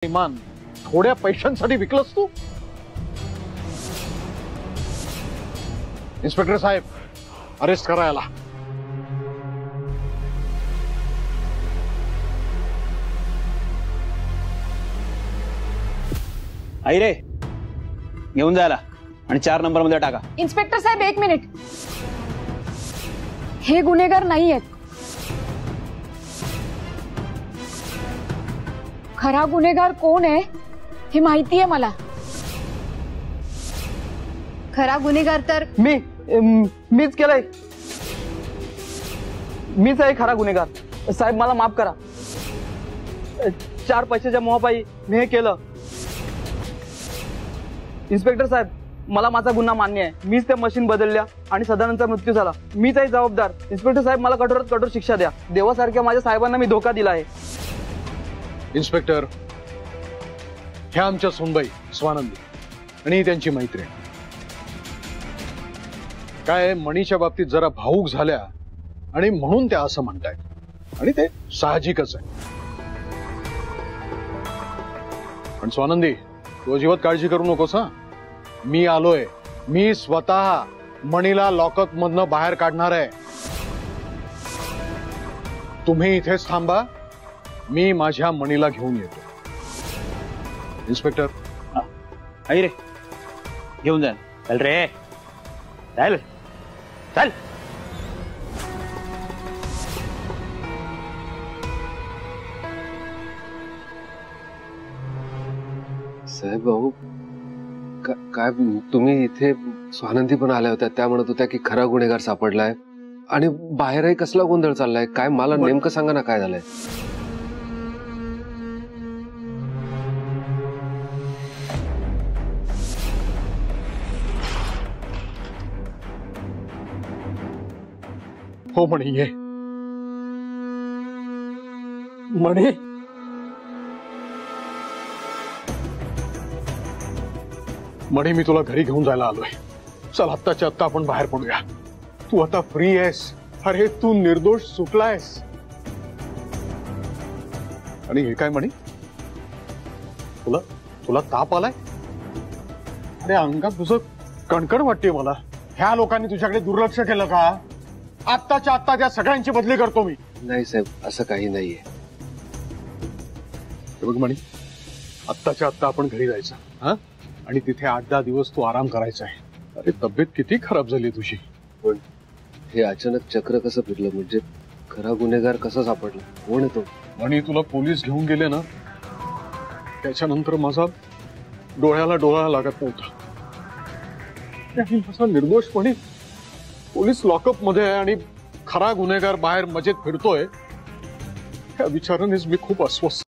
इमान थोड्या पैशांसाठी विकलस तू? इन्स्पेक्टर साहेब, अरेस्ट करा याला. आई रे, घेऊन जायला आणि 4 नंबर मध्ये टाका. इन्स्पेक्टर साहेब 1 मिनिट. हे गुन्हेगार नाही आहेत. खरा गुन्हेगार कोण आहे हे माहिती आहे मला. खरा गुन्हेगार तर मीच केलंय. मीच आहे खरा गुन्हेगार. साहेब मला माफ करा. 4 पैशाच्या मोहापायी मी हे केलं. इन्स्पेक्टर साहेब, मला माझा गुन्हा मान्य आहे. मीच त्या मशीन बदलल्या आणि सदानंदचा मृत्यू झाला. मीच आहे जबाबदार. इन्स्पेक्टर साहेब, मला कठोरात कठोर शिक्षा द्या. देवासारख्या माझ्या साहेबांना मी धोका दिला आहे. इन्स्पेक्टर, ह्या आमच्या सुनबाई स्वानंदी आणि त्यांची मैत्रीण. काय मणीच्या बाबतीत जरा भावूक झाल्या आणि म्हणून त्या असं म्हणतायत आणि ते साहजिकच आहे. पण स्वानंदी, तू अजिबात काळजी करू नकोस. हा, मी आलोय. मी स्वतः मणीला लॉकअप मधनं बाहेर काढणार आहे. तुम्ही इथेच थांबा. मी माझ्या मणीला घेऊन येतो. इन्स्पेक्टर, आई रे, घेऊन जा. चल रे, चल चल. साहेब भाऊ, काय तुम्ही इथे स्वानंदी पण आल्या होत्या. त्या म्हणत होत्या की खरा गुन्हेगार सापडलाय आणि बाहेरही कसला गोंधळ चाललाय. काय मला नेमकं सांगा ना, काय झालंय? हो मणी, ये. म्हणे मणी, मी तुला घरी घेऊन जायला आलोय. चल, आत्ताच्या आत्ता आपण बाहेर पडूया. तू आता फ्री आहेस. अरे, तू निर्दोष सुटलायस. आणि हे काय मणी, तुला तुला ताप आलाय? अरे, अंगात तुझं कणकण वाटते मला. ह्या लोकांनी तुझ्याकडे दुर्लक्ष केलं का? आत्ताच्या आत्ता त्या सगळ्यांची बदली करतो मी. नाही साहेब, असं काही नाहीये. बघ मणी, आत्ताच्या आत्ता आपण घरी जायचं. हा, आणि तिथे 8-10 दिवस तू आराम करायचा आहे. अरे, तब्येत किती खराब झाली तुझी. पण हे अचानक चक्र कसं फिरलं? म्हणजे खरा गुन्हेगार कसा सापडला? कोण येतो? आणि तुला पोलीस घेऊन गेले ना, त्याच्यानंतर माझा डोळ्याला डोळा लागत नव्हता. माझा निर्दोषपणे पोलीस लॉकअप मध्ये आहे आणि खरा गुन्हेगार बाहेर मजेत फिरतोय. या विचारानेच मी खूप अस्वस्थ.